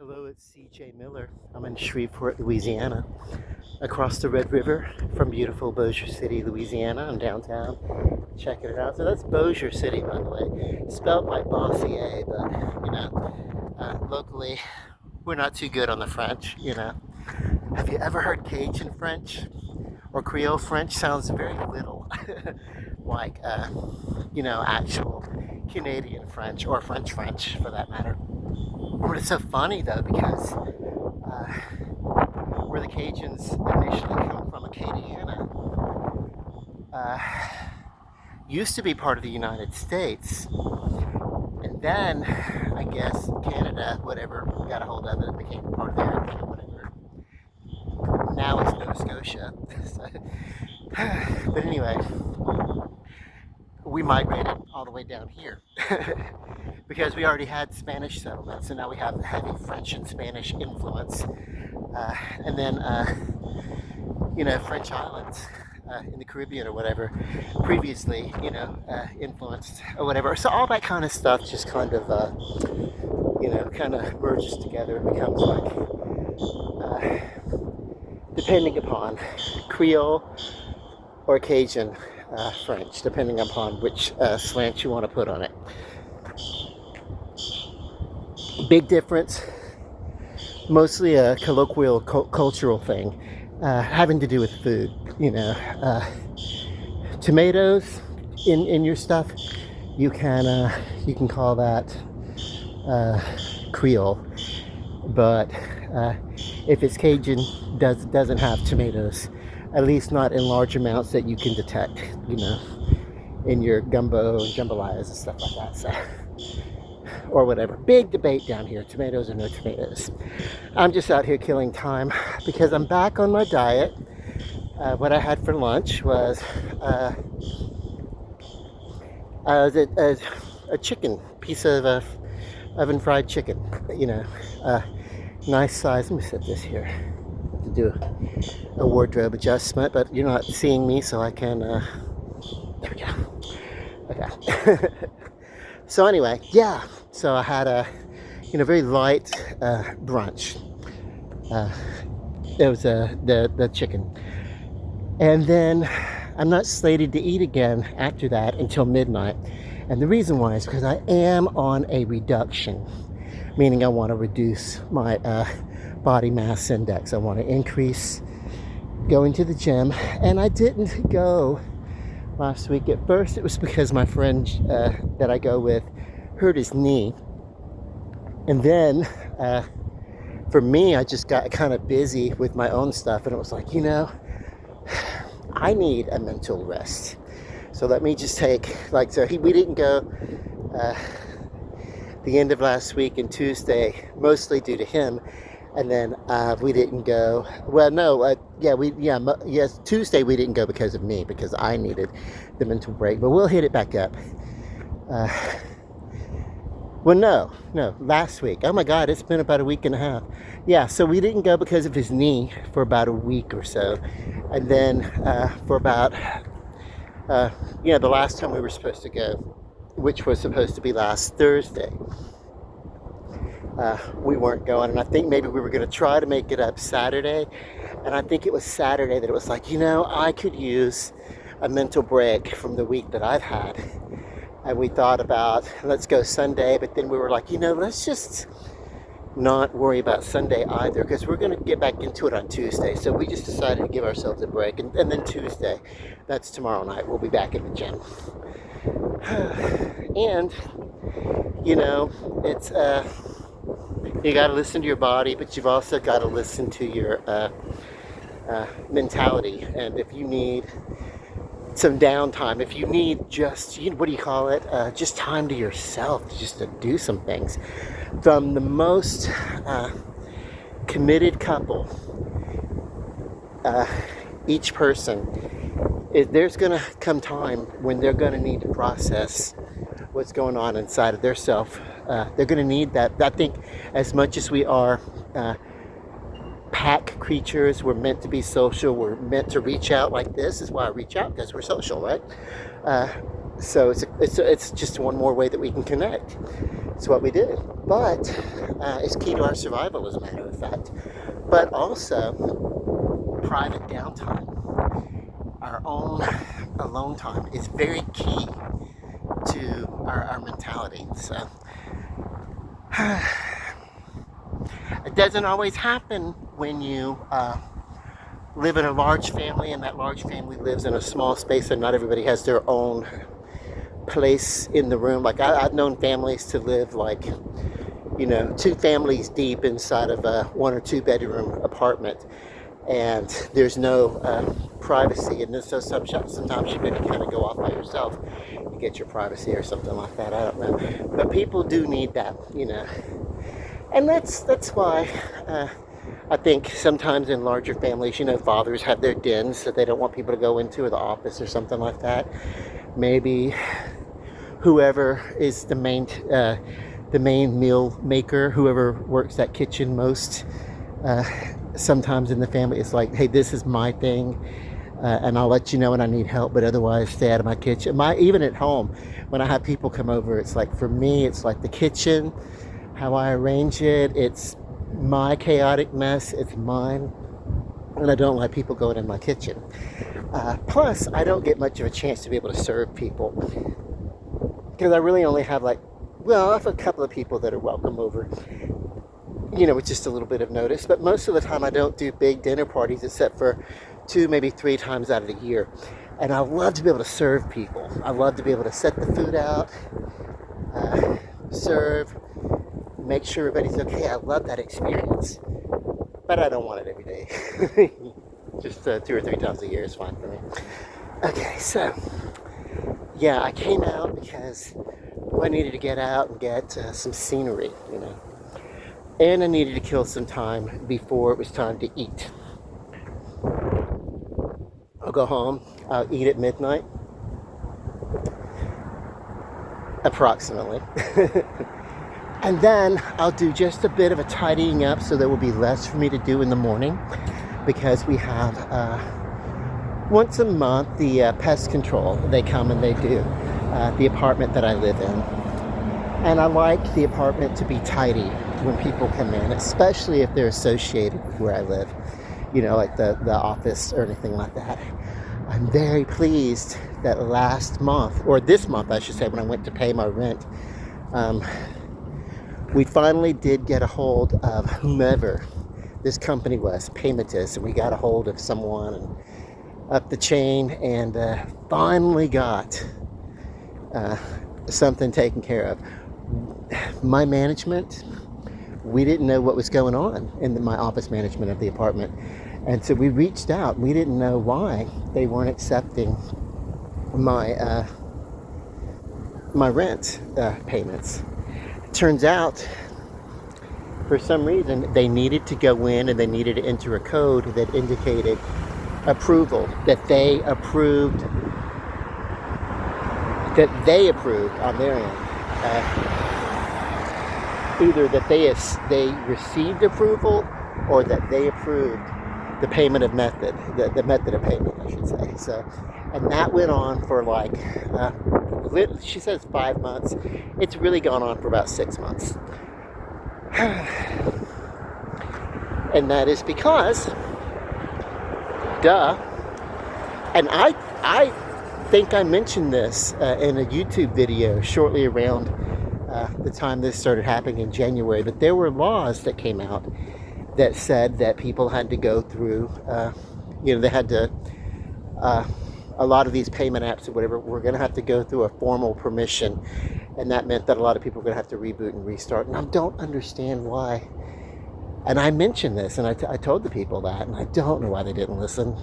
Hello, it's CJ Miller. I'm in Shreveport, Louisiana, across the Red River from beautiful Bossier City, Louisiana. I'm downtown checking it out. So that's Bossier City, by the way, spelled like Bossier, but locally we're not too good on the French. Have you ever heard Cajun French or Creole French? Sounds very little like, actual Canadian French or French French for that matter. But it's so funny though because where the Cajuns initially come from, Acadiana, uh, used to be part of the United States. And then, I guess, Canada, whatever, got a hold of it and became part of their, whatever. Now it's Nova Scotia. But anyway, we migrated all the way down here because we already had Spanish settlements, and now we have heavy French and Spanish influence. And then, French islands in the Caribbean or whatever, previously, influenced or whatever. So all that kind of stuff just kind of, merges together and becomes like, depending upon Creole or Cajun French, depending upon which slant you want to put on it. Big difference, mostly a colloquial cultural thing, having to do with food. Tomatoes in your stuff, you can call that Creole, but if it's Cajun, doesn't have tomatoes, at least not in large amounts that you can detect, in your gumbo and jambalayas and stuff like that. So, or whatever. Big debate down here, tomatoes or no tomatoes. I'm just out here killing time because I'm back on my diet. What I had for lunch was a chicken, piece of oven fried chicken, nice size. Let me set this here. I have to do a wardrobe adjustment, but you're not seeing me, so I can, there we go. Okay. So anyway, yeah. So I had a, very light brunch. It was the chicken, and then I'm not slated to eat again after that until midnight. And the reason why is because I am on a reduction, meaning I want to reduce my body mass index. I want to increase going to the gym, and I didn't go last week. At first, it was because my friend that I go with hurt his knee. And then, for me, I just got kind of busy with my own stuff, and it was like, I need a mental rest. So let me just take, we didn't go the end of last week and Tuesday, mostly due to him. And then we didn't go, Tuesday we didn't go because of me, because I needed the mental break. But we'll hit it back up. No, last week. Oh my God, it's been about a week and a half. Yeah, so we didn't go because of his knee for about a week or so. And then for about, the last time we were supposed to go, which was supposed to be last Thursday, we weren't going. And I think maybe we were going to try to make it up Saturday. And I think it was Saturday that it was like, I could use a mental break from the week that I've had. And we thought about, let's go Sunday, but then we were like, let's just not worry about Sunday either, because we're going to get back into it on Tuesday. So we just decided to give ourselves a break. And then Tuesday, that's tomorrow night, we'll be back in the gym. And, it's, you got to listen to your body, but you've also got to listen to your mentality. And if you need some downtime, if you need just, just time to yourself, just to do some things. From the most committed couple, each person, there's going to come time when they're going to need to process what's going on inside of their self. They're going to need that. I think as much as we are pack creatures, we're meant to be social, we're meant to reach out like this. Is why I reach out, because we're social, right? So it's just one more way that we can connect. It's what we do. But it's key to our survival, as a matter of fact. But also, private downtime, our own alone time, is very key to our mentality. So, it doesn't always happen when you live in a large family, and that large family lives in a small space, and not everybody has their own place in the room. Like I've known families to live like, two families deep inside of a 1 or 2 bedroom apartment, and there's no privacy. And so sometimes you maybe kind of go off by yourself and get your privacy or something like that. I don't know, but people do need that, and that's why I think sometimes in larger families, fathers have their dens that they don't want people to go into, or the office or something like that. Maybe whoever is the main meal maker, whoever works that kitchen most, sometimes in the family, it's like, hey, this is my thing, and I'll let you know when I need help, but otherwise stay out of my kitchen. Even at home, when I have people come over, it's like, for me, it's like the kitchen, how I arrange it, it's my chaotic mess, it's mine, and I don't like people going in my kitchen. Plus, I don't get much of a chance to be able to serve people, because I really only have I have a couple of people that are welcome over, with just a little bit of notice. But most of the time I don't do big dinner parties except for 2, maybe 3 times out of the year. And I love to be able to serve people. I love to be able to set the food out, serve, make sure everybody's okay. I love that experience. But I don't want it every day. Just 2 or 3 times a year is fine for me. Okay, so yeah, I came out because I needed to get out and get some scenery, and I needed to kill some time before it was time to eat. I'll go home, I'll eat at midnight, approximately. And then I'll do just a bit of a tidying up, so there will be less for me to do in the morning, because we have once a month the pest control. They come and they do the apartment that I live in, and I like the apartment to be tidy when people come in, especially if they're associated with where I live, like the office or anything like that. I'm very pleased that last month, or this month I should say, when I went to pay my rent, we finally did get a hold of whomever this company was, Paymentus, and we got a hold of someone and up the chain, and finally got something taken care of. My management, we didn't know what was going on in my office management of the apartment, and so we reached out. We didn't know why they weren't accepting my my rent payments. It turns out, for some reason, they needed to go in and they needed to enter a code that indicated approval, that they approved on their end. Either that they received approval, or that they approved the payment of method, the method of payment, I should say. So, and that went on for she says 5 months. It's really gone on for about 6 months. And that is because, and I think I mentioned this in a YouTube video shortly around the time this started happening in January, but there were laws that came out that said that people had to go through, they had to, a lot of these payment apps or whatever were going to have to go through a formal permission, and that meant that a lot of people were going to have to reboot and restart, and I don't understand why. And I mentioned this, and I told the people that, and I don't know why they didn't listen.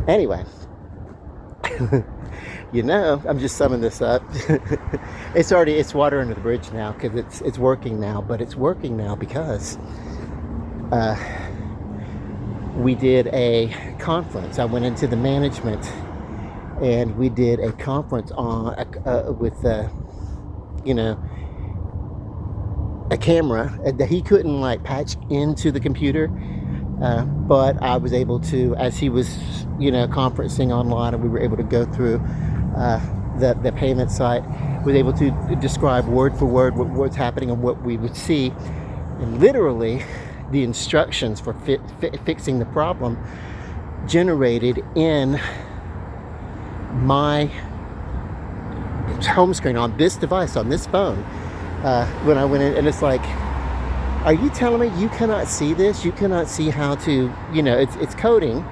Anyway, I'm just summing this up. It's water under the bridge now, because it's working now, but it's working now because we did a conference. I went into the management, and we did a conference on with a camera that he couldn't patch into the computer, but I was able to, as he was conferencing online, and we were able to go through the payment site, was able to describe word for word what's happening and what we would see. And literally, the instructions for fixing the problem generated in my home screen on this device, on this phone, when I went in. And it's like, are you telling me you cannot see this? You cannot see how to, it's coding.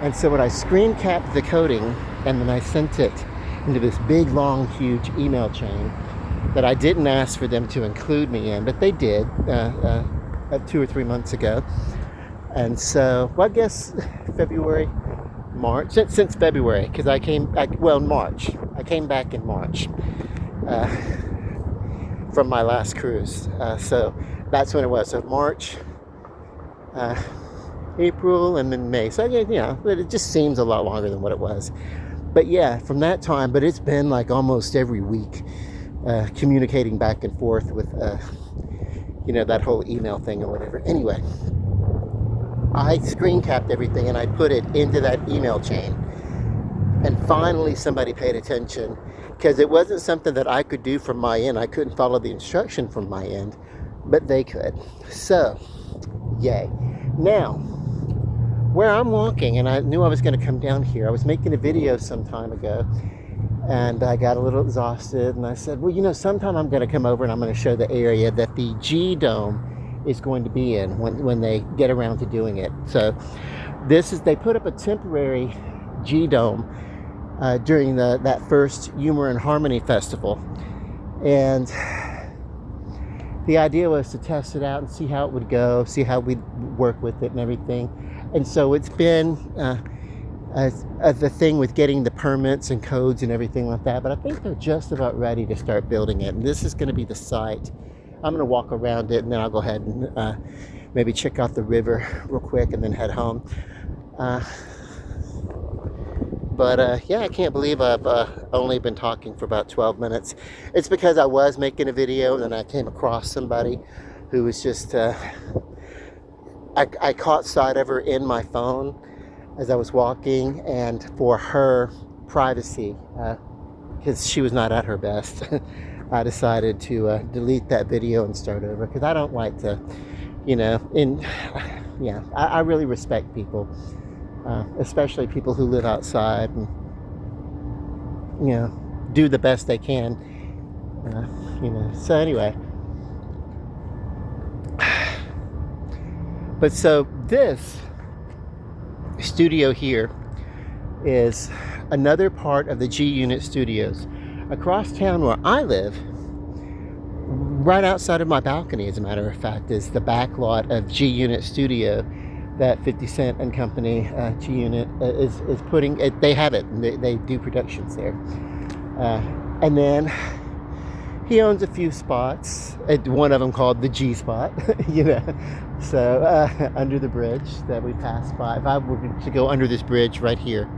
And so when I screen capped the coding and then I sent it into this big, long, huge email chain that I didn't ask for them to include me in, but they did 2 or 3 months ago. And so, well, I guess February, March, since February, because I came back, March. I came back in March from my last cruise. So that's when it was. So March, April, and then May. So, but it just seems a lot longer than what it was. But yeah, from that time, but it's been like almost every week communicating back and forth with, that whole email thing or whatever. Anyway, I screen capped everything and I put it into that email chain. And finally somebody paid attention, because it wasn't something that I could do from my end. I couldn't follow the instruction from my end, but they could. So, yay. Now, where I'm walking, and I knew I was going to come down here. I was making a video some time ago, and I got a little exhausted, and I said, well, sometime I'm going to come over and I'm going to show the area that the G Dome is going to be in when they get around to doing it. So they put up a temporary G Dome during that first Humor and Harmony Festival, and the idea was to test it out and see how it would go, see how we'd work with it and everything. And so it's been the thing with getting the permits and codes and everything like that. But I think they're just about ready to start building it. And this is going to be the site. I'm going to walk around it, and then I'll go ahead and maybe check out the river real quick and then head home. But yeah, I can't believe I've only been talking for about 12 minutes. It's because I was making a video and then I came across somebody who was just... I caught sight of her in my phone as I was walking, and for her privacy, because she was not at her best, I decided to delete that video and start over, because I don't like to, I really respect people, especially people who live outside and, do the best they can, So anyway. But so this studio here is another part of the G Unit Studios. Across town where I live, right outside of my balcony, as a matter of fact, is the back lot of G Unit Studio that 50 Cent and Company, G Unit, is putting. They have it. They do productions there. And then he owns a few spots, one of them called the G Spot, So under the bridge that we passed by, if I were to go under this bridge right here,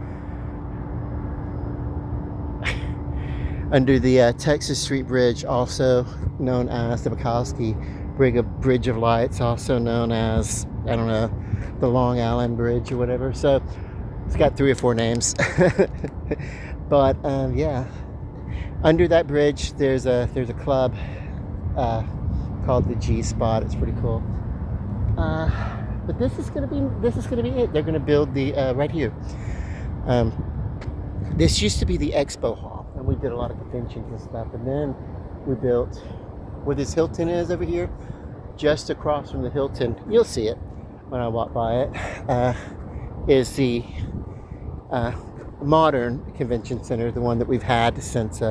under the Texas Street Bridge, also known as the Bukowski Bridge of Lights, also known as, I don't know, the Long Island Bridge or whatever. So it's got 3 or 4 names. But yeah, under that bridge there's a club called the G Spot. It's pretty cool. But this is gonna be it. They're gonna build the right here. This used to be the expo hall, and we did a lot of conventions and stuff. And then we built where this Hilton is over here, just across from the Hilton. You'll see it when I walk by it. Is the modern convention center, the one that we've had since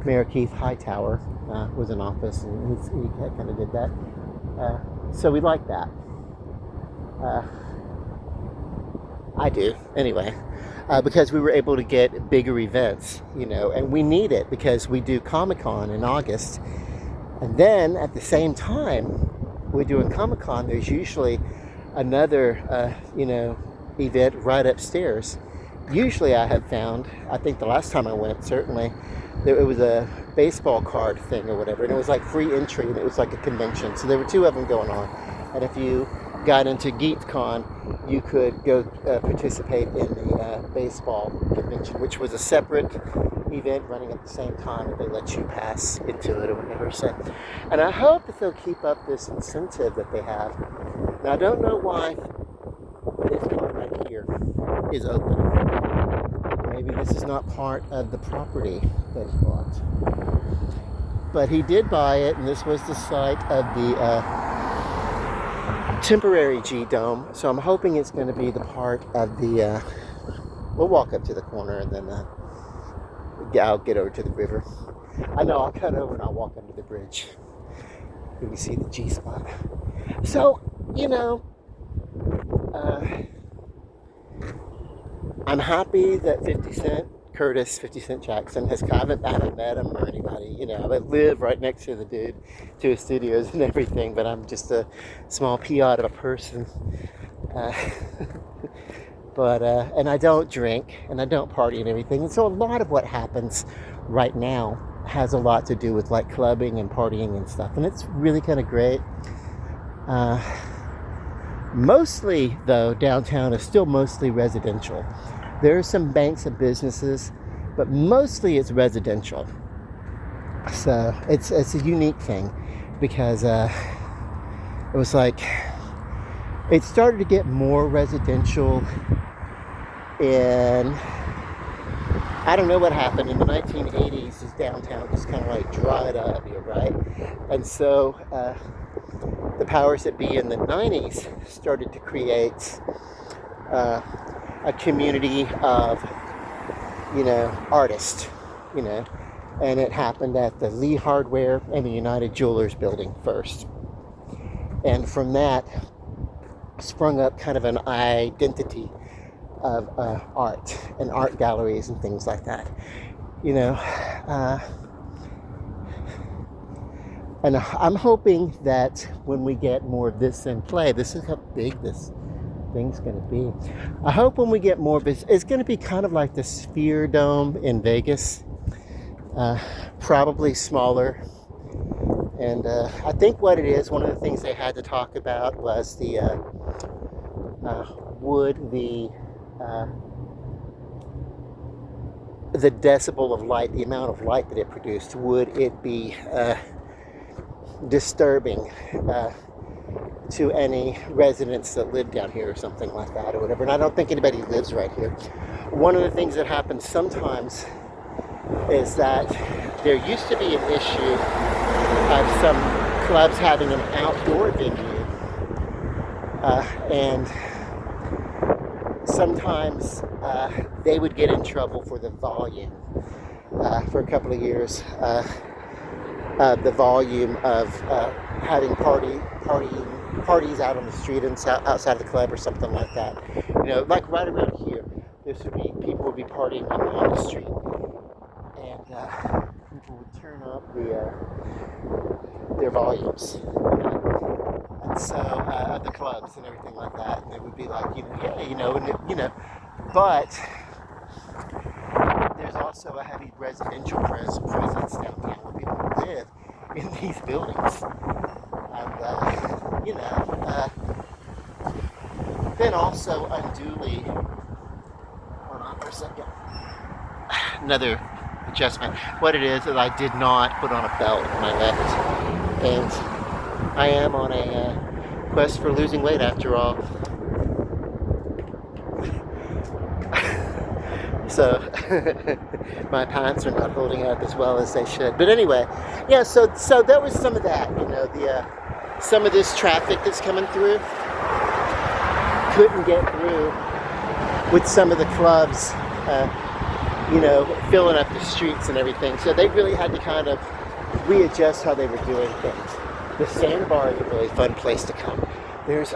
Mayor Keith Hightower was in office, and he kind of did that. So we like that. I do, anyway, because we were able to get bigger events, and we need it because we do Comic-Con in August, and then at the same time we're doing Comic-Con, there's usually another, event right upstairs. Usually I have found, I think the last time I went, certainly, it was a baseball card thing or whatever, and it was like free entry, and it was like a convention. So there were 2 of them going on, and if you got into GeekCon, you could go participate in the baseball convention, which was a separate, event running at the same time that they let you pass into it or whatever. So, and I hope that they'll keep up this incentive that they have. Now, I don't know why this part right here is open. Maybe this is not part of the property that he bought. But he did buy it, and this was the site of the temporary G-Dome. So I'm hoping it's going to be the part of the... we'll walk up to the corner, and then I'll get over to the river. I know, I'll cut over and I'll walk under the bridge. You can see the G-spot. So, you know, I'm happy that 50 Cent Jackson I haven't met him or anybody, you know. I live right next to the dude, to his studios and everything, but I'm just a small peon of a person. And I don't drink and I don't party and everything. And so a lot of what happens right now has a lot to do with like clubbing and partying and stuff. And it's really kind of great. Mostly, though, downtown is still mostly residential. There are some banks and businesses, but mostly it's residential. So it's a unique thing because it was like it started to get more residential in, I don't know what happened in the 1980s. This downtown just kind of like dried up here, right? And so the powers that be in the 90s started to create a community of, you know, artists, you know, and it happened at the Lee Hardware and the United Jewelers building first. And from that sprung up kind of an identity of art and art galleries and things like that, you know. And I'm hoping that when we get more of this in play, this is how big this thing's going to be. I hope when we get more of it, it's going to be kind of like the Sphere Dome in Vegas, probably smaller. And I think what it is, one of the things they had to talk about was the decibel of light, the amount of light that it produced, would it be disturbing to any residents that live down here or something like that or whatever. And I don't think anybody lives right here. One of the things that happens sometimes is that there used to be an issue of some clubs having an outdoor venue, and sometimes they would get in trouble for the volume. For a couple of years, the volume of having parties out on the street and outside the club or something like that. You know, like right around here, people would be partying on the street, and people would turn up their volumes, and so at the clubs and everything like that. And it would be like, but there's also a heavy residential presence downtown where people live in these buildings. And, then also unduly, hold on for a second, another adjustment. What it is I did not put on a belt when I left. And I am on a quest for losing weight after all. So my pants are not holding up as well as they should. But anyway, yeah, so that was some of that, you know, some of this traffic that's coming through couldn't get through with some of the clubs, filling up the streets and everything. So they really had to kind of readjust how they were doing things. The Sandbar is a really fun place to come.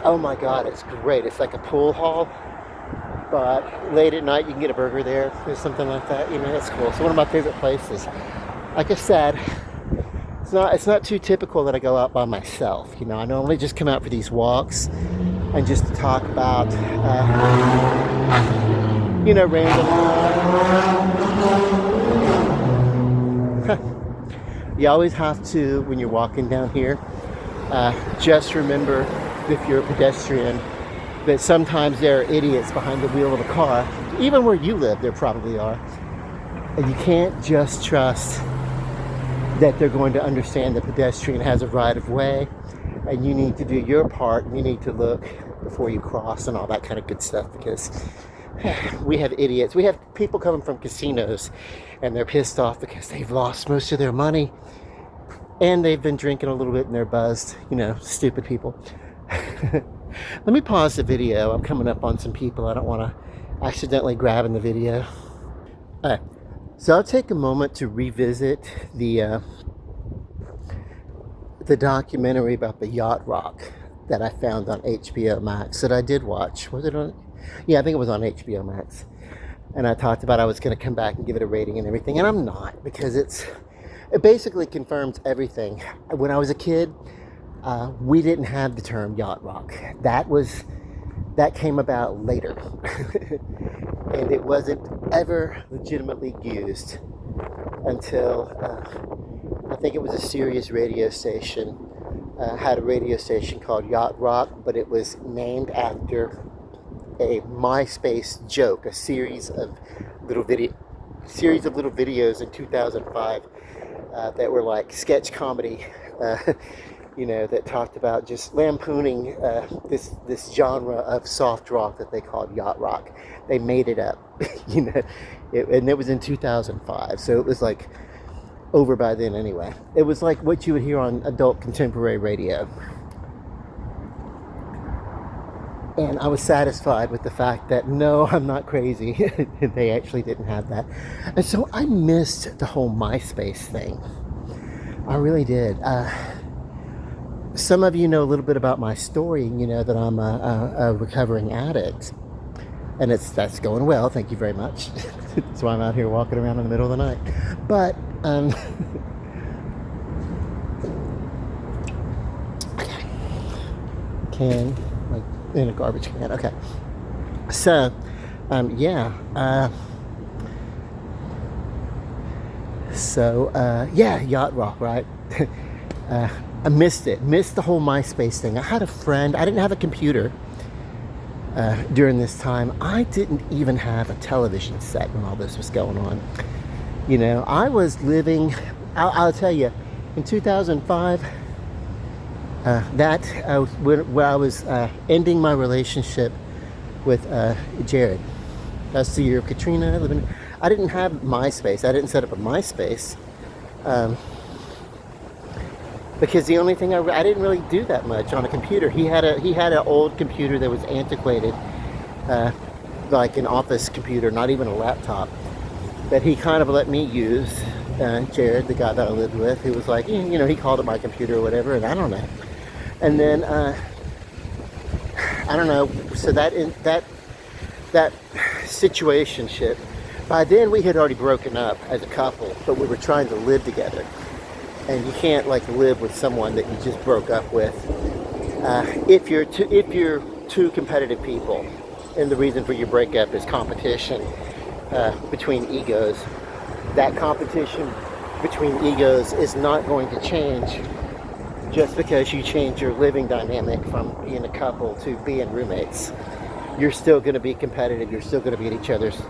Oh my God, it's great. It's like a pool hall. But late at night you can get a burger there or something like that. You know, that's cool. It's one of my favorite places. Like I said, it's not too typical that I go out by myself. You know, I normally just come out for these walks and just to talk about, random. You always have to, when you're walking down here, just remember, if you're a pedestrian, that sometimes there are idiots behind the wheel of a car. Even where you live, there probably are. And you can't just trust that they're going to understand the pedestrian has a right of way, and you need to do your part, and you need to look before you cross and all that kind of good stuff, because we have idiots. We have people coming from casinos and they're pissed off because they've lost most of their money and they've been drinking a little bit and they're buzzed. Stupid people. Let me pause the video. I'm coming up on some people. I don't want to accidentally grab in the video. All right. So I'll take a moment to revisit the documentary about the yacht rock that I found on HBO Max that I did watch. Was it on? Yeah, I think it was on HBO Max. And I talked about I was going to come back and give it a rating and everything, and I'm not, because it basically confirms everything. When I was a kid, we didn't have the term yacht rock. That came about later. And it wasn't ever legitimately used until I think it was a Sirius radio station had a radio station called Yacht Rock, but it was named after a MySpace joke, a series of little videos in 2005 that were like sketch comedy, that talked about just lampooning this genre of soft rock that they called yacht rock. They made it up, and it was in 2005, so it was like over by then anyway. It was like what you would hear on adult contemporary radio. And I was satisfied with the fact that, no, I'm not crazy. They actually didn't have that. And so I missed the whole MySpace thing. I really did. Some of you know a little bit about my story, that I'm a recovering addict. And that's going well, thank you very much. That's why I'm out here walking around in the middle of the night. But, in a garbage can. Okay. So, yacht rock, right? I missed the whole MySpace thing. I had a friend. I didn't have a computer during this time. I didn't even have a television set when all this was going on. I was living, I'll tell you, in 2005, where I was ending my relationship with Jared. That's the year of Katrina. I didn't have MySpace. I didn't set up a MySpace because the only thing I didn't really do that much on a computer. He had an old computer that was antiquated, like an office computer, not even a laptop, that he kind of let me use. Jared, the guy that I lived with, he was like, he called it my computer or whatever, and I don't know. And then, I don't know, so that situationship, by then we had already broken up as a couple, but we were trying to live together. And you can't live with someone that you just broke up with if you're two competitive people, and the reason for your breakup is competition between egos. That competition between egos is not going to change just because you change your living dynamic from being a couple to being roommates. You're still going to be competitive. You're still going to be at each other's.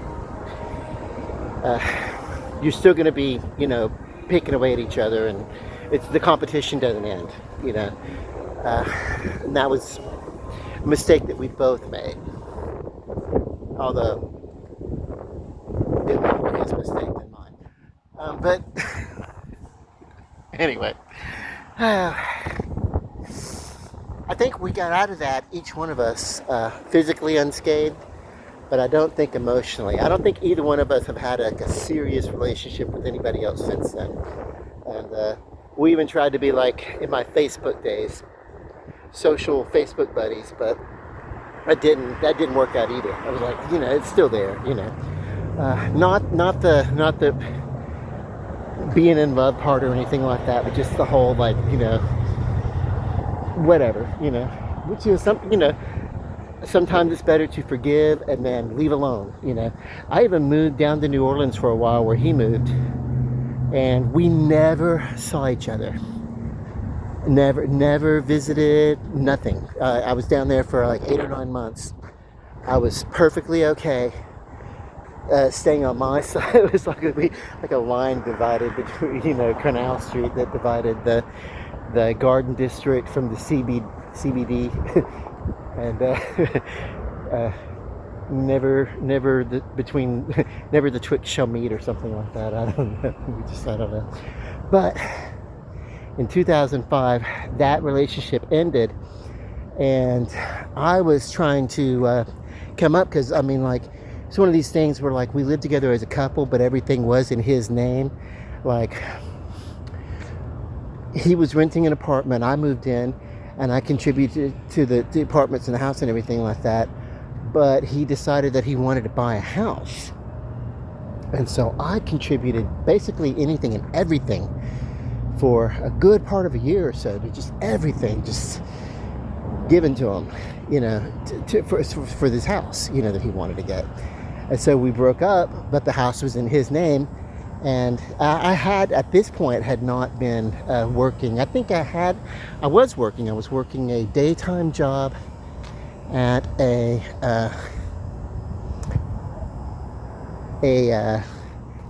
You're still going to be, picking away at each other, and the competition doesn't end. And that was a mistake that we both made. Although it was more his mistake than mine. But anyway. I think we got out of that, each one of us, physically unscathed, but I don't think emotionally. I don't think either one of us have had a serious relationship with anybody else since then. And we even tried to be like in my Facebook days, social Facebook buddies, but that didn't work out either. I was like, it's still there, not the being in love part or anything like that, but just the whole whatever, which is something, sometimes it's better to forgive and then leave alone. I even moved down to New Orleans for a while where he moved, and we never saw each other. Never visited, nothing. I was down there for 8 or 9 months. I was perfectly okay staying on my side. It was like like a line divided between, Canal Street that divided the Garden District from the CBD, and never the between, never the Twix shall meet or something like that. I don't know. I don't know. But in 2005, that relationship ended, and I was trying to come up because it's one of these things where we lived together as a couple, but everything was in his name. Like, he was renting an apartment, I moved in, and I contributed to the apartments and the house and everything like that. But he decided that he wanted to buy a house, and so I contributed basically anything and everything for a good part of a year or so, to just everything just given to him, for this house, that he wanted to get. And so we broke up, but the house was in his name. And I had, at this point, had not been working. I was working. I was working a daytime job at a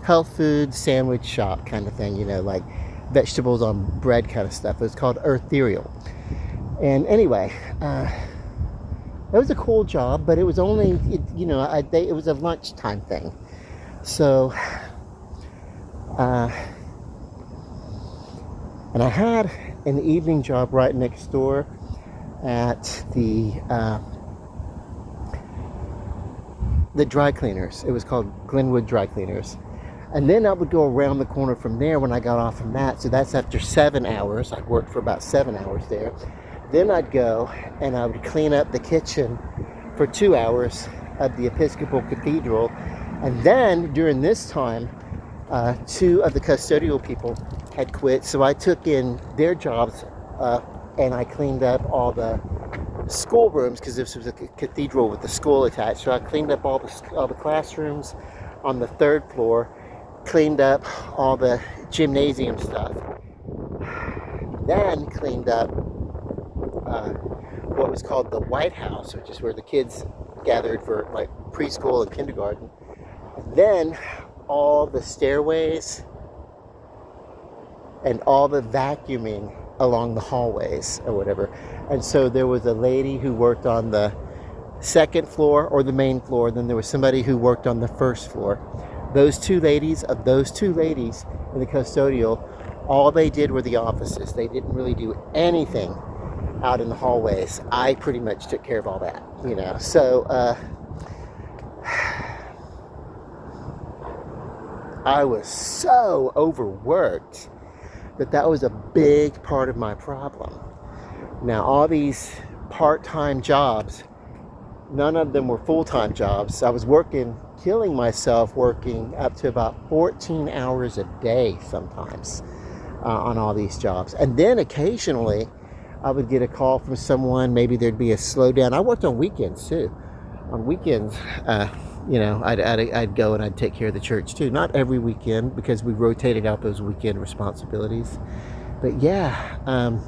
health food sandwich shop kind of thing, like vegetables on bread kind of stuff. It was called Eartherial. And anyway, it was a cool job, but it was only, it was a lunchtime thing. So, and I had an evening job right next door at the dry cleaners. It was called Glenwood Dry Cleaners. And then I would go around the corner from there when I got off from that. So that's after 7 hours. I'd worked for about 7 hours there. Then I'd go and I would clean up the kitchen for 2 hours at the Episcopal Cathedral. And then during this time, 2 of the custodial people had quit. So I took in their jobs and I cleaned up all the school rooms, because this was a cathedral with the school attached. So I cleaned up all the classrooms on the 3rd floor, cleaned up all the gymnasium stuff, then cleaned up what was called the White House, which is where the kids gathered for preschool and kindergarten. And then all the stairways and all the vacuuming along the hallways or whatever. And so there was a lady who worked on the 2nd floor or the main floor. Then there was somebody who worked on the 1st floor. Those two ladies in the custodial, all they did were the offices. They didn't really do anything out in the hallways. I pretty much took care of all that, So I was so overworked that was a big part of my problem. Now, all these part-time jobs, none of them were full-time jobs. I was killing myself working up to about 14 hours a day sometimes on all these jobs. And then occasionally I would get a call from someone. Maybe there'd be a slowdown. I worked on weekends too. On weekends, I'd go and I'd take care of the church too. Not every weekend, because we rotated out those weekend responsibilities. But yeah, and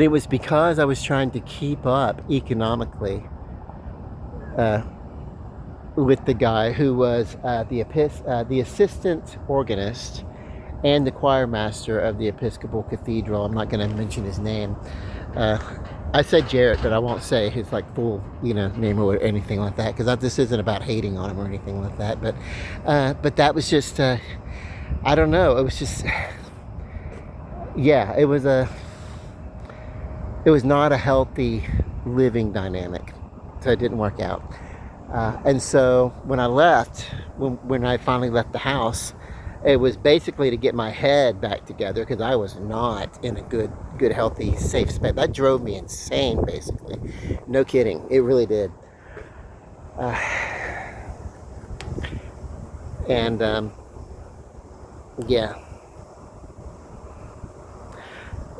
it was because I was trying to keep up economically with the guy who was the assistant organist and the choir master of the Episcopal Cathedral. I'm not going to mention his name. I said Jarrett, but I won't say his full name or anything like that, because this isn't about hating on him or anything like that. But that was just I don't know. It was just it was not a healthy living dynamic, so it didn't work out. And so when I left, when I finally left the house, it was basically to get my head back together, because I was not in a good, healthy, safe space. That drove me insane, basically. No kidding. It really did.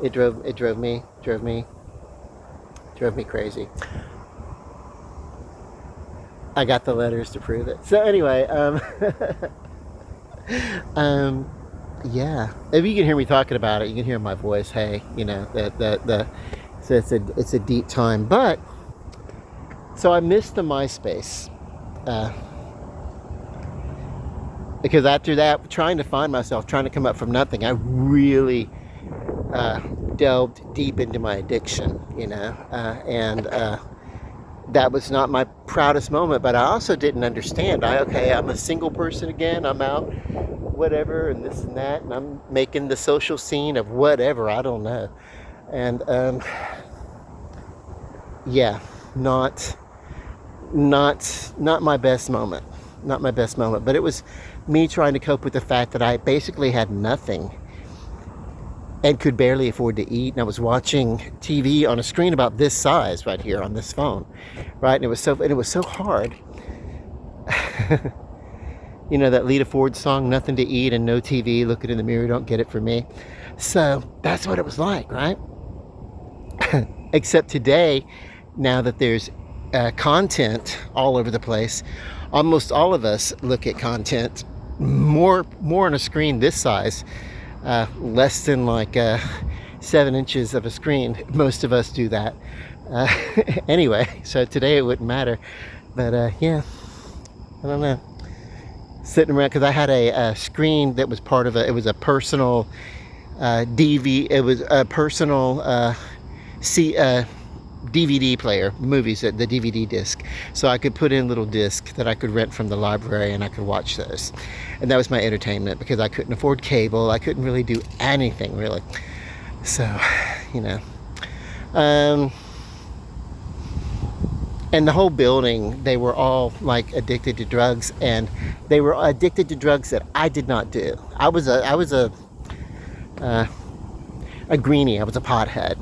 It drove me crazy. I got the letters to prove it. So anyway, if you can hear me talking about it, you can hear my voice. Hey, so it's a deep time. But So I missed the MySpace. Because after that, trying to find myself, trying to come up from nothing, I really delved deep into my addiction, and that was not my proudest moment, but I also didn't understand. I'm a single person again, I'm out, whatever, and this and that, and I'm making the social scene of whatever, I don't know. And yeah, not my best moment. Not my best moment, but it was me trying to cope with the fact that I basically had nothing and could barely afford to eat. And I was watching TV on a screen about this size right here on this phone, right? And it was so hard. You know that Lita Ford song, nothing to eat and no TV, looking in the mirror, don't get it from me. So that's what it was like, right? Except today, now that there's content all over the place, almost all of us look at content more on a screen this size, less than like 7 inches of a screen. Most of us do that. Anyway, so today it wouldn't matter. But yeah, I don't know. Sitting around, because I had a screen that was part of it was a personal it was a personal DVD player, movies, the DVD disc. So I could put in little discs that I could rent from the library and I could watch those. And that was my entertainment, because I couldn't afford cable. I couldn't really do anything, really. So, and the whole building, they were all like addicted to drugs, and they were addicted to drugs that I did not do. I was a greenie. I was a pothead,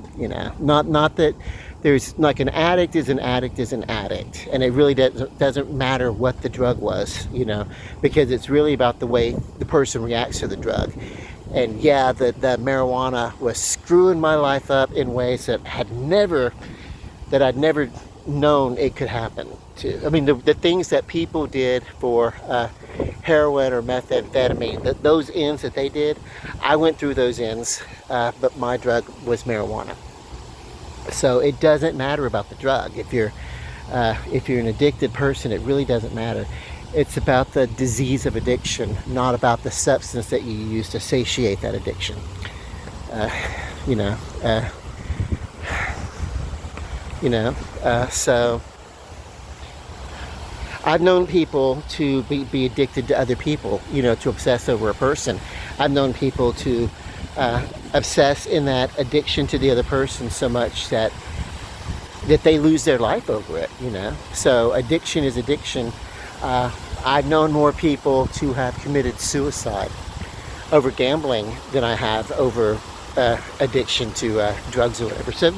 not that there's like an addict is an addict is an addict, and it really doesn't matter what the drug was, because it's really about the way the person reacts to the drug. And yeah, the marijuana was screwing my life up in ways that I'd never known it could happen to. I mean, the things that people did for heroin or methamphetamine, those ends that they did, I went through those ends, but my drug was marijuana. So it doesn't matter about the drug. If you're an addicted person, it really doesn't matter. It's about the disease of addiction, not about the substance that you use to satiate that addiction. So I've known people to be addicted to other people, to obsess over a person. I've known people to obsess in that addiction to the other person so much that they lose their life over it, So addiction is addiction. I've known more people to have committed suicide over gambling than I have over addiction to drugs or whatever. So,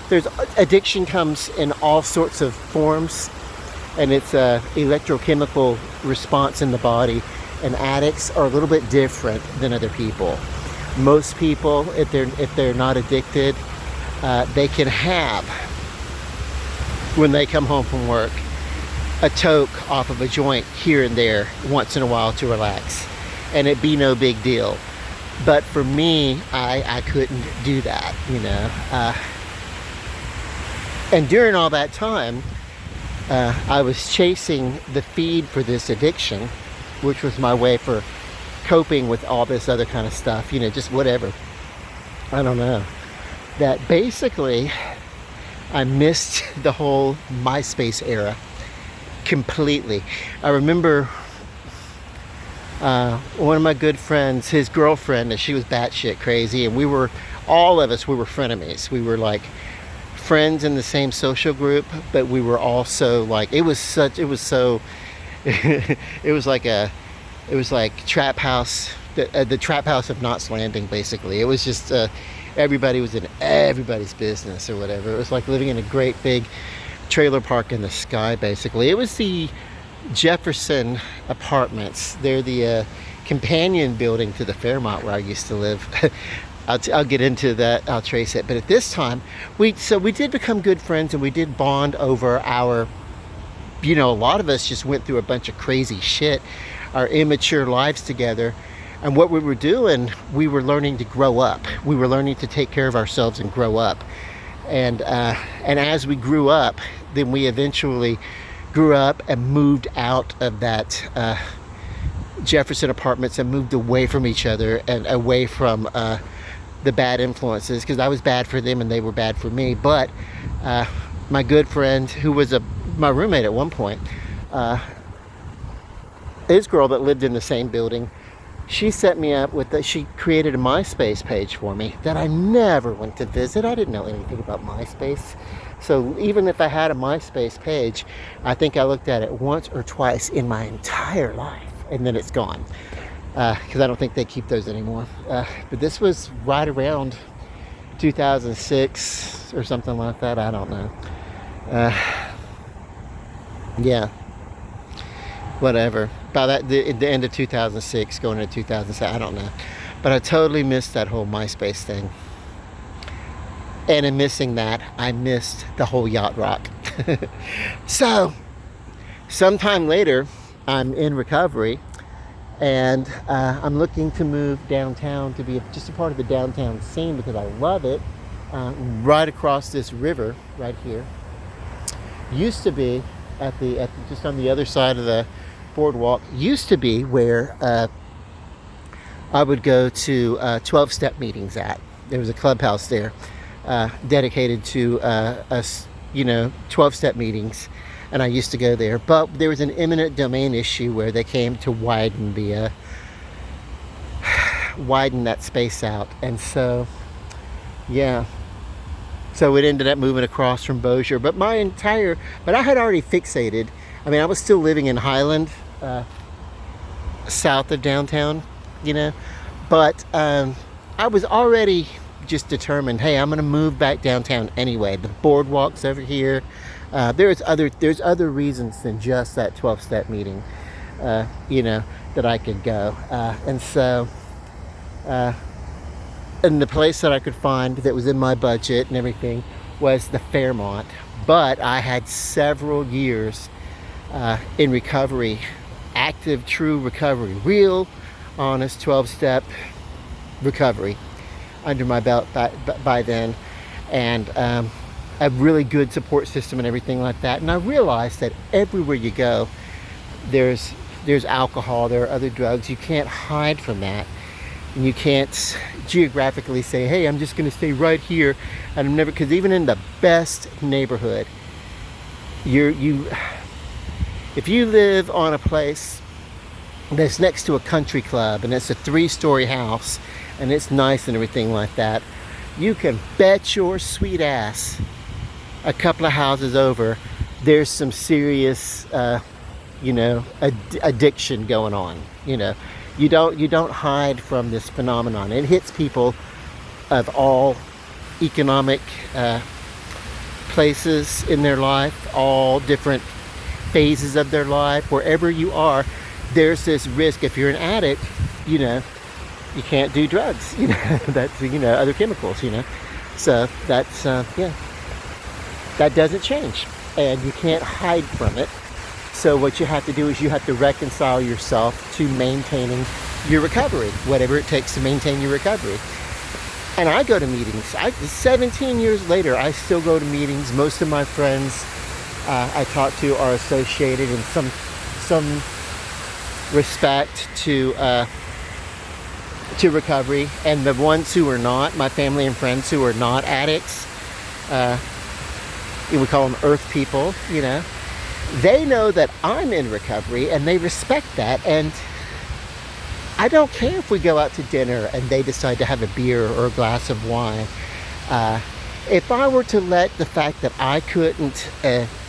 there's addiction comes in all sorts of forms, and it's a electrochemical response in the body, and addicts are a little bit different than other people. Most people, if they're not addicted, they can have, when they come home from work, a toke off of a joint here and there once in a while to relax, and it be no big deal. But for me, I couldn't do that, and during all that time, I was chasing the feed for this addiction, which was my way for coping with all this other kind of stuff, just whatever. I don't know. That basically, I missed the whole MySpace era completely. I remember one of my good friends, his girlfriend, she was batshit crazy, and we were frenemies. We were like friends in the same social group, but we were also like, it was like Trap House, the Trap House of Knots Landing, basically. It was just everybody was in everybody's business or whatever. It was like living in a great big trailer park in the sky, basically. It was the Jefferson Apartments. They're the companion building to the Fairmont where I used to live. I'll get into that. I'll trace it. But at this time, we did become good friends, and we did bond over our, a lot of us just went through a bunch of crazy shit, our immature lives together. And what we were doing, we were learning to grow up. We were learning to take care of ourselves and grow up. And as we grew up, then we eventually grew up and moved out of that Jefferson Apartments and moved away from each other and away from the bad influences, because I was bad for them and they were bad for me. But my good friend, who was my roommate at one point, his girl that lived in the same building, she set me up with she created a MySpace page for me that I never went to visit. I didn't know anything about MySpace. So even if I had a MySpace page, I think I looked at it once or twice in my entire life, and then it's gone. Because I don't think they keep those anymore. But this was right around 2006 or something like that. I don't know. Yeah. Whatever. By the end of 2006, going into 2007, I don't know. But I totally missed that whole MySpace thing. And in missing that, I missed the whole yacht rock. So, sometime later, I'm in recovery, and I'm looking to move downtown to be just a part of the downtown scene because I love it. Right across this river, right here, used to be at just on the other side of the boardwalk. Used to be where I would go to 12-step meetings at. There was a clubhouse there dedicated to us, 12-step meetings, and I used to go there. But there was an eminent domain issue where they came to widen that space out, and so yeah. So it ended up moving across from Bossier, but I had already fixated. I mean, I was still living in Highland, south of downtown, but I was already just determined, hey, I'm going to move back downtown anyway. The boardwalk's over here. There's other reasons than just that 12-step meeting, that I could go. And so, and the place that I could find that was in my budget and everything was the Fairmont. But I had several years in recovery, active, true recovery, real, honest 12-step recovery under my belt by then, and a really good support system and everything like that. And I realized that everywhere you go, there's alcohol, there are other drugs. You can't hide from that. And you can't geographically say, hey, I'm just going to stay right here, and I'm never, because even in the best neighborhood, if you live on a place that's next to a country club and it's a 3-story house and it's nice and everything like that, you can bet your sweet ass a couple of houses over there's some serious addiction going on. You don't hide from this phenomenon. It hits people of all economic places in their life, all different phases of their life. Wherever you are, there's this risk. If you're an addict, you you can't do drugs, that's, other chemicals, So that's, that doesn't change, and you can't hide from it. So what you have to do is you have to reconcile yourself to maintaining your recovery, whatever it takes to maintain your recovery. And I go to meetings. 17 years later, I still go to meetings. Most of my friends I talk to are associated in some respect to recovery, and the ones who are not, my family and friends who are not addicts, we call them earth people, they know that I'm in recovery, and they respect that. And I don't care if we go out to dinner and they decide to have a beer or a glass of wine. If I were to let the fact that I couldn't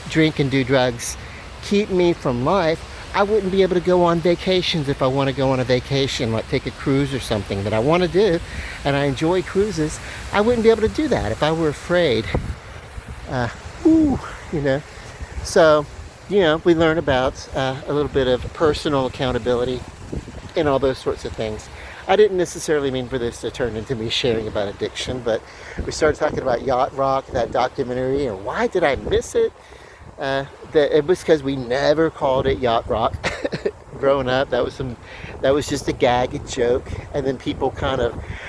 drink and do drugs keep me from life, I wouldn't be able to go on vacations if I want to go on a vacation, like take a cruise or something that I want to do, and I enjoy cruises. I wouldn't be able to do that if I were afraid. So, we learn about a little bit of personal accountability and all those sorts of things. I didn't necessarily mean for this to turn into me sharing about addiction, but we started talking about Yacht Rock, that documentary, and why did I miss it? It was because we never called it Yacht Rock growing up. That was just a gag, a joke, and then people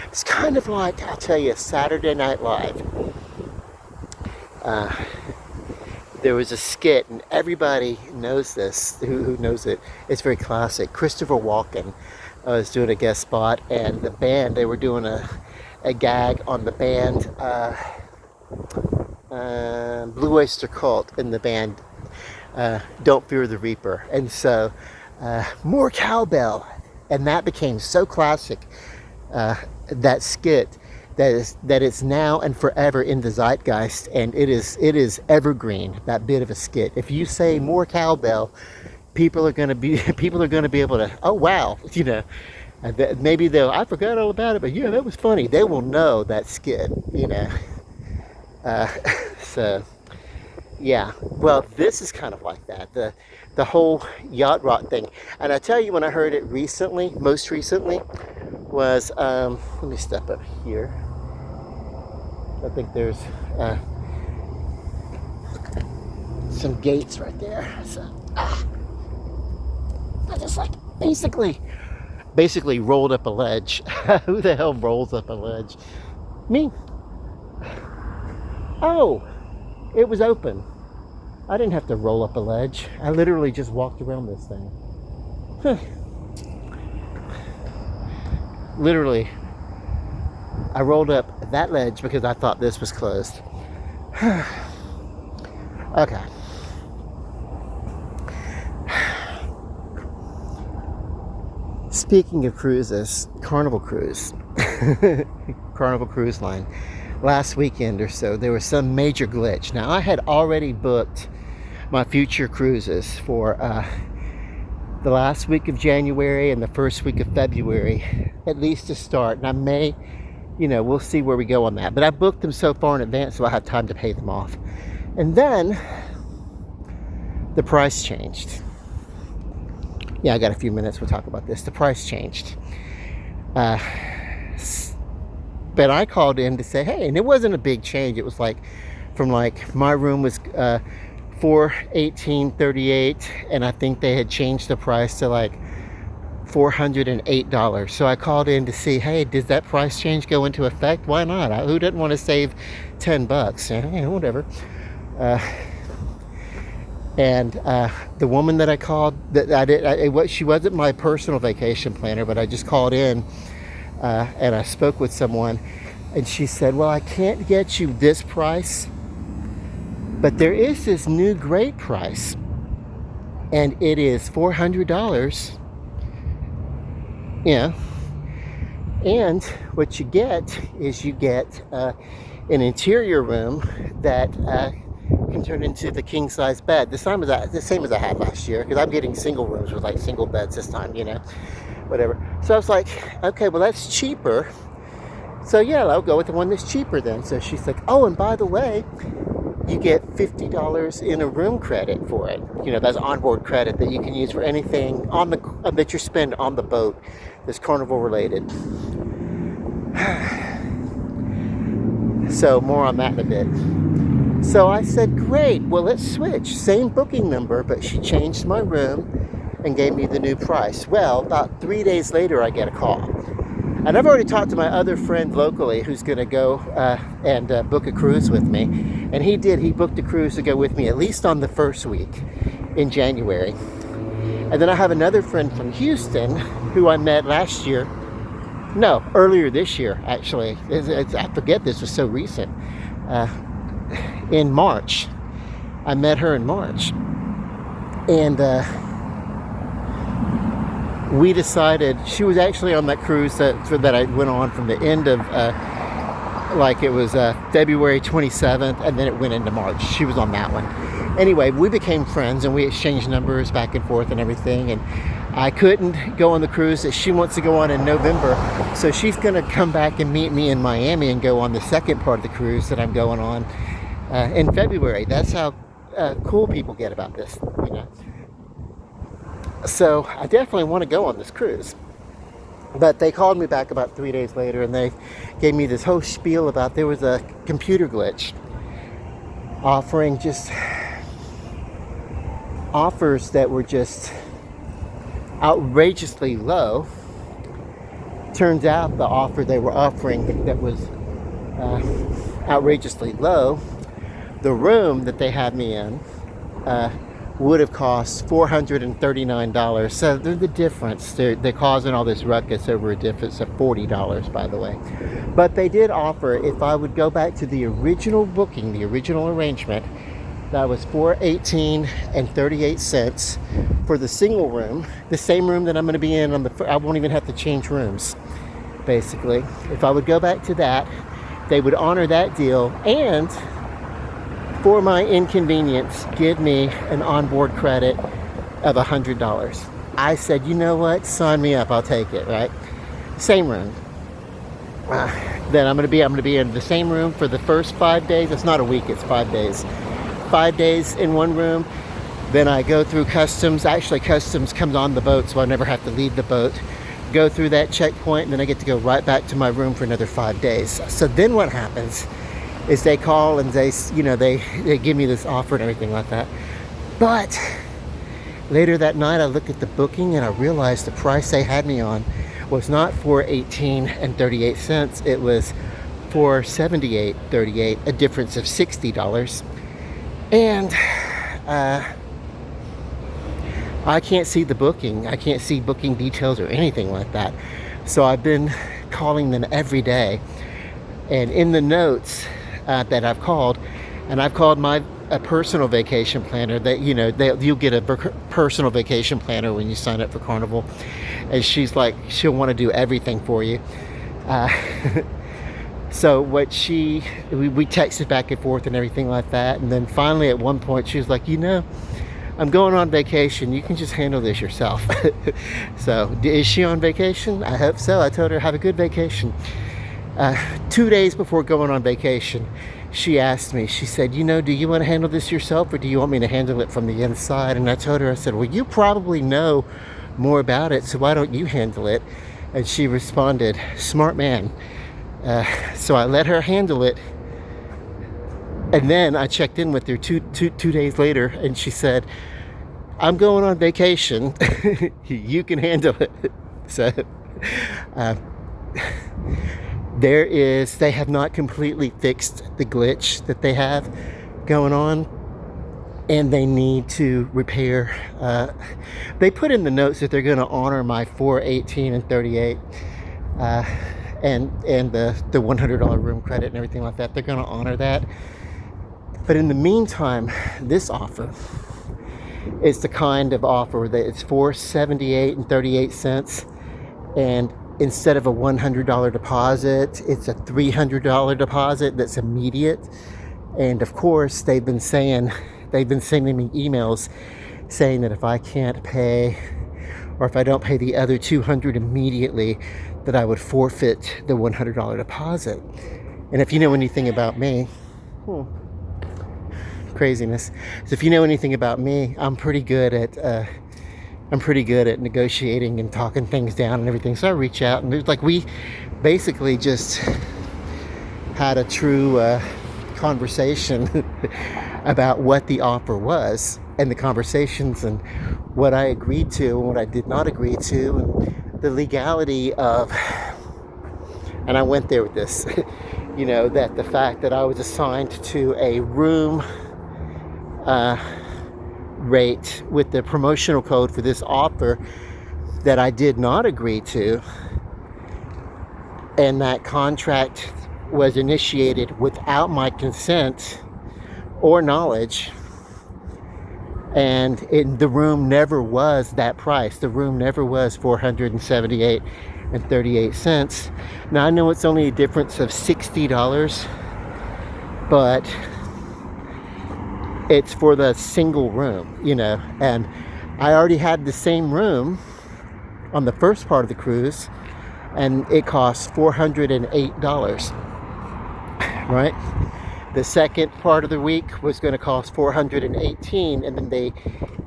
it's kind of like, I'll tell you, Saturday Night Live. Uh, there was a skit, and everybody knows this, who knows it. It's very classic. Christopher Walken was doing a guest spot, and the band, they were doing a gag on the band, Blue Oyster Cult, in the band Don't Fear the Reaper. And so, more cowbell. And that became so classic, that skit, that it's now and forever in the zeitgeist, and it is evergreen, that bit of a skit. If you say more cowbell, people are going to be able to, oh wow, maybe they'll, I forgot all about it, but yeah, that was funny. They will know that skit, so yeah. Well, this is kind of like that, the whole yacht rock thing. And I tell you, when I heard it recently, most recently, was let me step up here. I think there's some gates right there. So I just like basically rolled up a ledge. Who the hell rolls up a ledge? Me. Oh, it was open. I didn't have to roll up a ledge. I literally just walked around this thing. Literally, I rolled up that ledge because I thought this was closed. Okay. Speaking of cruises, Carnival Cruise, Carnival Cruise Line, last weekend or so, there was some major glitch. Now, I had already booked my future cruises for the last week of January and the first week of February, at least to start. And I may, we'll see where we go on that. But I booked them so far in advance, so I have time to pay them off. And then the price changed. Yeah, I got a few minutes. We'll talk about this. The price changed. But I called in to say, hey, and it wasn't a big change. It was from my room was $418.38, and I think they had changed the price to $408. So I called in to see, hey, does that price change go into effect? Why not? Who doesn't want to save $10? Whatever. And the woman that I called, she wasn't my personal vacation planner, but I just called in and I spoke with someone, and she said, well, I can't get you this price, but there is this new great price, and it is $400. And what you get is an interior room that can turn into the king size bed. The same as I had last year, because I'm getting single rooms with single beds this time, whatever. So I was like, okay, well, that's cheaper. So yeah, I'll go with the one that's cheaper then. So she's like, oh, and by the way, you get $50 in a room credit for it. That's onboard credit that you can use for anything that you spend on the boat that's Carnival related. So more on that in a bit. So I said, great, well, let's switch. Same booking number, but she changed my room and gave me the new price. Well, about 3 days later, I get a call. And I've already talked to my other friend locally who's going to go and book a cruise with me. And he did. He booked a cruise to go with me at least on the first week in January. And then I have another friend from Houston who I met earlier this year, actually. I forget, this was so recent. In March. I met her in March. And we decided, she was actually on that cruise that I went on from the end of, it was February 27th, and then it went into March. She was on that one. Anyway, we became friends, and we exchanged numbers back and forth and everything, and I couldn't go on the cruise that she wants to go on in November, so she's going to come back and meet me in Miami and go on the second part of the cruise that I'm going on in February. That's how cool people get about this, So I definitely want to go on this cruise. But they called me back about 3 days later, and they gave me this whole spiel about there was a computer glitch offering just offers that were just outrageously low. Turns out the offer they were offering that was outrageously low, The room that they had me in would have cost $439. So they're the difference. They're causing all this ruckus over a difference of $40, by the way. But they did offer, if I would go back to the original booking, the original arrangement, that was $418 and 38 cents for the single room, the same room that I'm going to be in on the. I won't even have to change rooms, basically. If I would go back to that, they would honor that deal and, for my inconvenience, give me an onboard credit of $100. I said, you know what? Sign me up. I'll take it. Right? Same room. Then I'm going to be in the same room for the first 5 days. It's not a week. It's 5 days. 5 days in one room. Then I go through customs. Actually, customs comes on the boat, so I never have to leave the boat. Go through that checkpoint, and then I get to go right back to my room for another 5 days. So then what happens is they call and they give me this offer and everything like that. But later that night, I look at the booking and I realized the price they had me on was not $418 and 38 cents. It was $478.38, a difference of $60. And I can't see the booking. I can't see booking details or anything like that. So I've been calling them every day. And in the notes that I've called, and I've called a personal vacation planner that, you'll get a personal vacation planner when you sign up for Carnival. And she'll want to do everything for you. So we texted back and forth and everything like that. And then finally at one point she was like, I'm going on vacation. You can just handle this yourself. So is she on vacation? I hope so. I told her, have a good vacation. 2 days before going on vacation, she asked me, she said, do you want to handle this yourself or do you want me to handle it from the inside? And I told her, I said, well, you probably know more about it, so why don't you handle it? And she responded, smart man. So I let her handle it. And then I checked in with her two days later, and she said, I'm going on vacation. You can handle it. So they have not completely fixed the glitch that they have going on, and they need to repair. They put in the notes that they're going to honor my $418 and 38 and the $100 room credit and everything like that. They're going to honor that. But in the meantime, this offer is the kind of offer that it's $478 and 38 cents, and instead of a $100 deposit, it's a $300 deposit that's immediate. And of course, they've been sending me emails saying that if I can't pay, or if I don't pay the other $200 immediately, that I would forfeit the $100 deposit. And if you know anything about me, craziness. So if you know anything about me, I'm pretty good at negotiating and talking things down and everything. So I reach out, and it's like we basically just had a true conversation about what the offer was, and the conversations and what I agreed to and what I did not agree to, and the legality of, and I went there with this, that the fact that I was assigned to a room rate with the promotional code for this offer that I did not agree to, and that contract was initiated without my consent or knowledge, and the room never was that price. The room never was $478 and 38 cents. Now I know it's only a difference of $60, but it's for the single room, and I already had the same room on the first part of the cruise, and it cost $408, right? The second part of the week was going to cost $418, and then they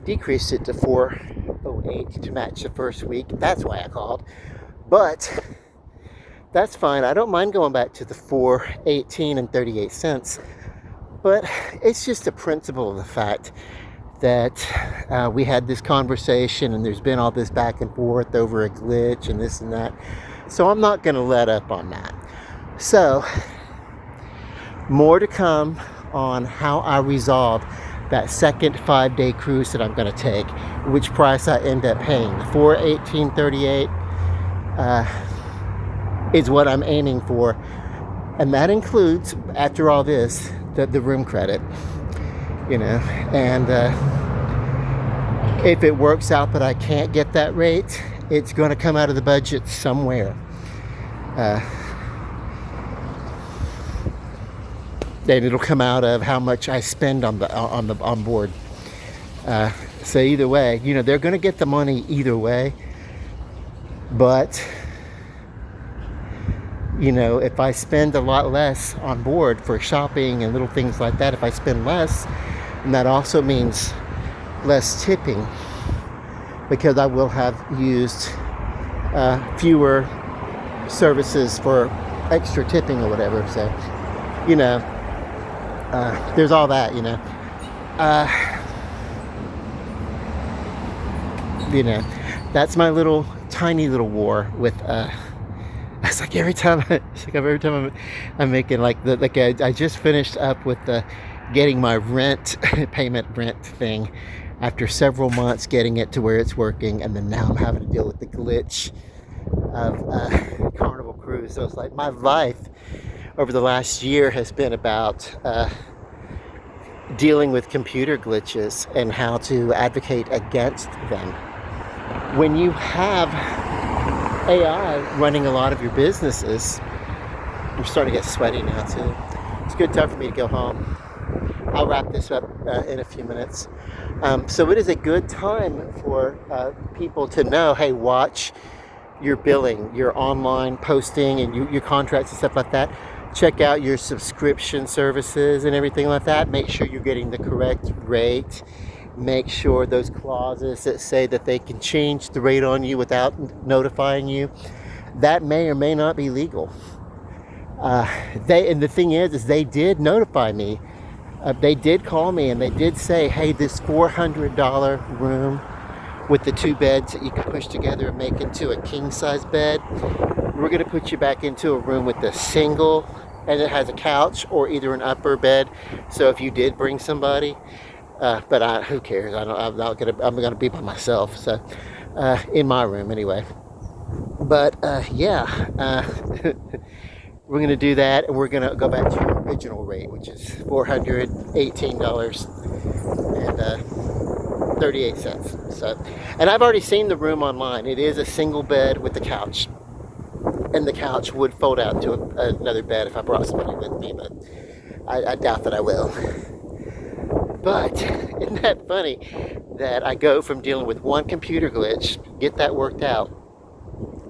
decreased it to $408 to match the first week. That's why I called. But that's fine. I don't mind going back to the $418 and 38 cents. But it's just a principle of the fact that we had this conversation, and there's been all this back and forth over a glitch and this and that. So I'm not going to let up on that. So more to come on how I resolve that second 5-day cruise that I'm going to take, which price I end up paying. The $418.38 is what I'm aiming for, and that includes, after all this, the room credit, you know. And if it works out that I can't get that rate, it's going to come out of the budget somewhere. Then it'll come out of how much I spend on board. So either way, you know, they're going to get the money either way. But you know, if I spend a lot less on board for shopping and little things like that, if I spend less, and that also means less tipping, because I will have used fewer services for extra tipping or whatever. So, you know, there's all that, you know. You know, that's my little tiny little war with it's like every time I'm making I just finished up with the getting my rent thing after several months, getting it to where it's working, and then now I'm having to deal with the glitch of Carnival Cruise. So it's like my life over the last year has been about dealing with computer glitches and how to advocate against them. When you have AI running a lot of your businesses, I'm starting to get sweaty now too. It's a good time for me to go home. I'll wrap this up in a few minutes. So it is a good time for people to know, hey, watch your billing, your online posting, and your contracts and stuff like that. Check out your subscription services and everything like that. Make sure you're getting the correct rate. Make sure those clauses that say that they can change the rate on you without notifying you, that may or may not be legal. And the thing is they did notify me. They did call me and they did say, hey, this $400 room with the 2 beds that you can push together and make into a king size bed, we're going to put you back into a room with a single, and it has a couch or either an upper bed. So if you did bring somebody, but who cares? I'm gonna be by myself. So in my room anyway. But yeah, we're gonna do that, and we're gonna go back to your original rate, which is $418.38. So, and I've already seen the room online. It is a single bed with the couch, and the couch would fold out to another bed if I brought somebody with me, but I doubt that I will. But isn't that funny that I go from dealing with one computer glitch, get that worked out,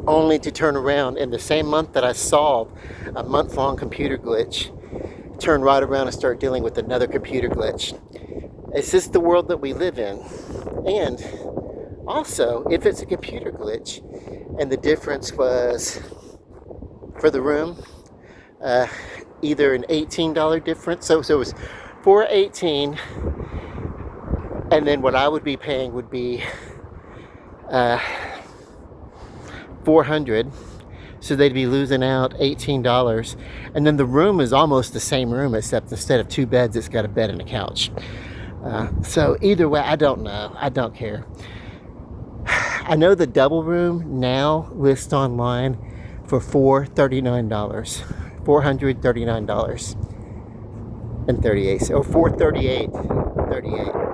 only to turn around in the same month that I solved a month-long computer glitch, turn right around and start dealing with another computer glitch. It's just the world that we live in. And also, if it's a computer glitch and the difference was for the room, either an $18 difference, so it was $418, and then what I would be paying would be $400, so they'd be losing out $18. And then the room is almost the same room, except instead of 2 beds, it's got a bed and a couch. So either way, I don't know. I don't care. I know the double room now lists online for $439, $439.38, or $438.38,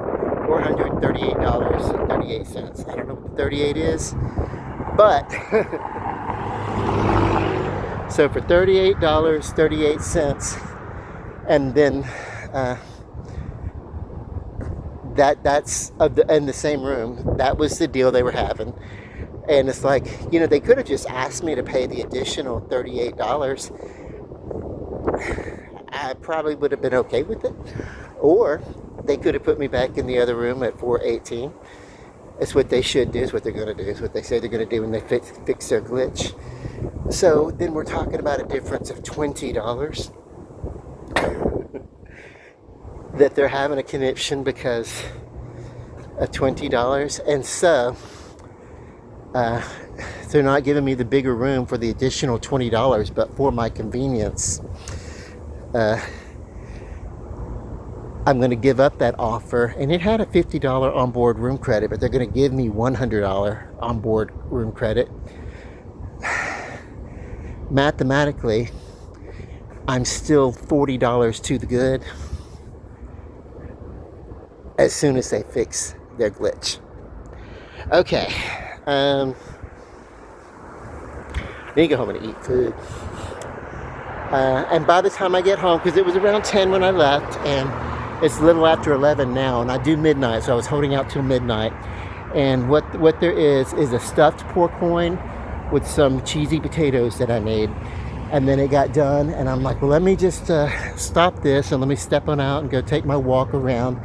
$438.38. I don't know what the 38 is, but so for $38.38, and then that's in the same room. That was the deal they were having. And it's like, you know, they could have just asked me to pay the additional $38. I probably would have been okay with it. Or they could have put me back in the other room at $418. It's what they should do. It's what they're going to do. It's what they say they're going to do when they fix their glitch. So then we're talking about a difference of $20 that they're having a conniption because of $20. And so they're not giving me the bigger room for the additional $20, but for my convenience, I'm going to give up that offer. And it had a $50 onboard room credit, but they're going to give me $100 onboard room credit. Mathematically, I'm still $40 to the good as soon as they fix their glitch. Okay. I need to go home and eat food. And by the time I get home, because it was around 10 when I left, and it's a little after 11 now, and I do midnight, so I was holding out till midnight. And what there is a stuffed pork loin with some cheesy potatoes that I made. And then it got done, and I'm like, well, let me just stop this and let me step on out and go take my walk around,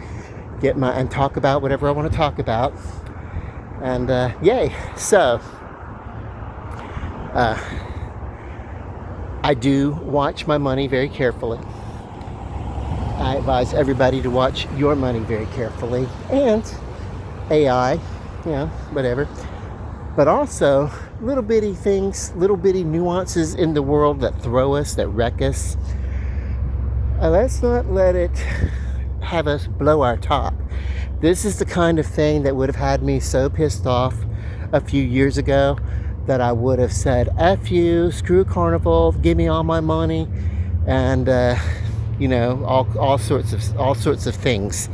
and talk about whatever I want to talk about. And yay. So I do watch my money very carefully. I advise everybody to watch your money very carefully, and AI, whatever. But also little bitty things, little bitty nuances in the world that throw us, that wreck us. Let's not let it have us blow our top. This is the kind of thing that would have had me so pissed off a few years ago that I would have said, F you, screw Carnival, give me all my money, and all sorts of things.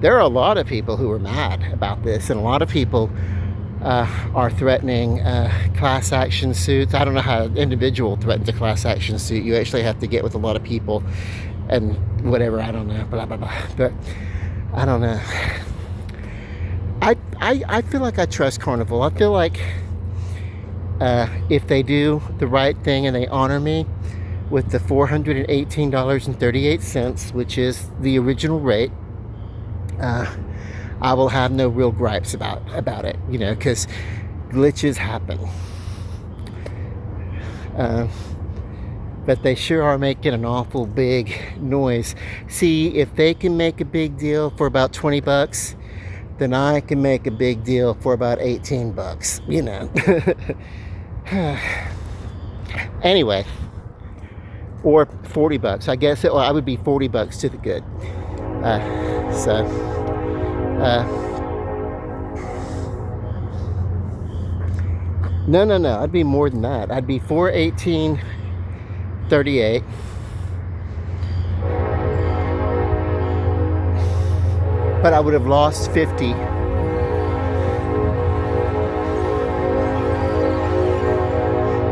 There are a lot of people who are mad about this, and a lot of people are threatening class action suits. I don't know how an individual threatens a class action suit. You actually have to get with a lot of people and whatever, I don't know, blah, blah, blah. But I don't know. I feel like I trust Carnival. I feel like if they do the right thing and they honor me with the $418.38, which is the original rate, I will have no real gripes about it, because glitches happen. But they sure are making an awful big noise. See, if they can make a big deal for about $20, then I can make a big deal for about $18, Anyway, or $40. I guess I would be $40 to the good. No, I'd be more than that. I'd be $418.38. But I would have lost 50.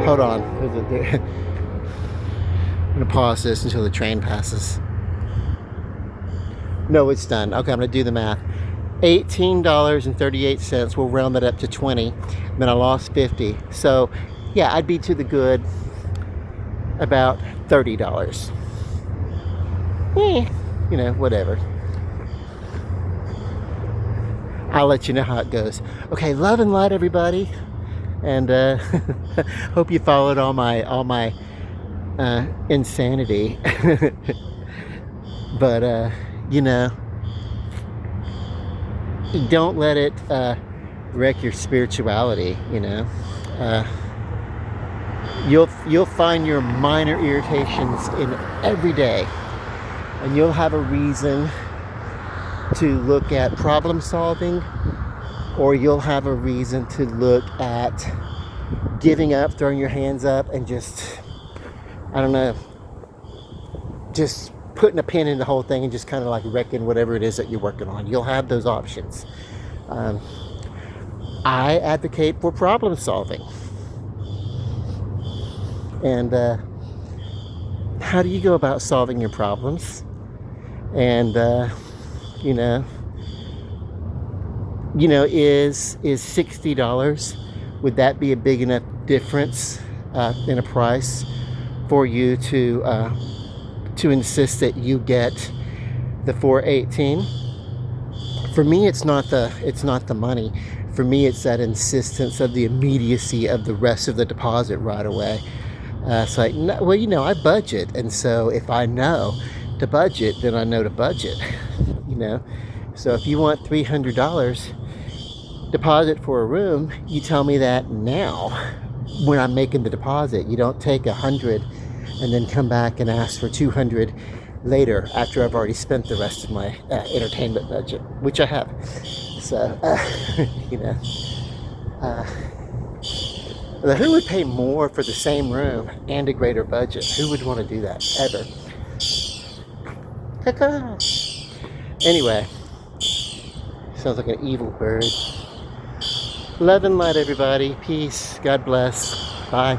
Hold on. I'm going to pause this until the train passes. No, it's done. Okay, I'm going to do the math. $18.38. We'll round that up to 20. Then I lost 50. So, yeah, I'd be to the good about $30. Whatever. I'll let you know how it goes. Okay, love and light, everybody. And hope you followed all my insanity. But don't let it wreck your spirituality. You'll find your minor irritations in every day, and you'll have a reason to look at problem solving, or you'll have a reason to look at giving up, throwing your hands up, and just, I don't know, just putting a pin in the whole thing and just kind of like wrecking whatever it is that you're working on. You'll have those options. I advocate for problem solving. And how do you go about solving your problems? And is $60, would that be a big enough difference in a price for you to insist that you get the 418? For me, it's not the money. For me, it's that insistence of the immediacy of the rest of the deposit right away. It's like, I budget, and so if I know to budget, then I know to budget. So if you want $300 deposit for a room, you tell me that now when I'm making the deposit. You don't take $100 and then come back and ask for $200 later after I've already spent the rest of my entertainment budget, which I have. So, you know, who would pay more for the same room and a greater budget? Who would want to do that ever? Anyway, sounds like an evil bird. Love and light, everybody. Peace. God bless. Bye.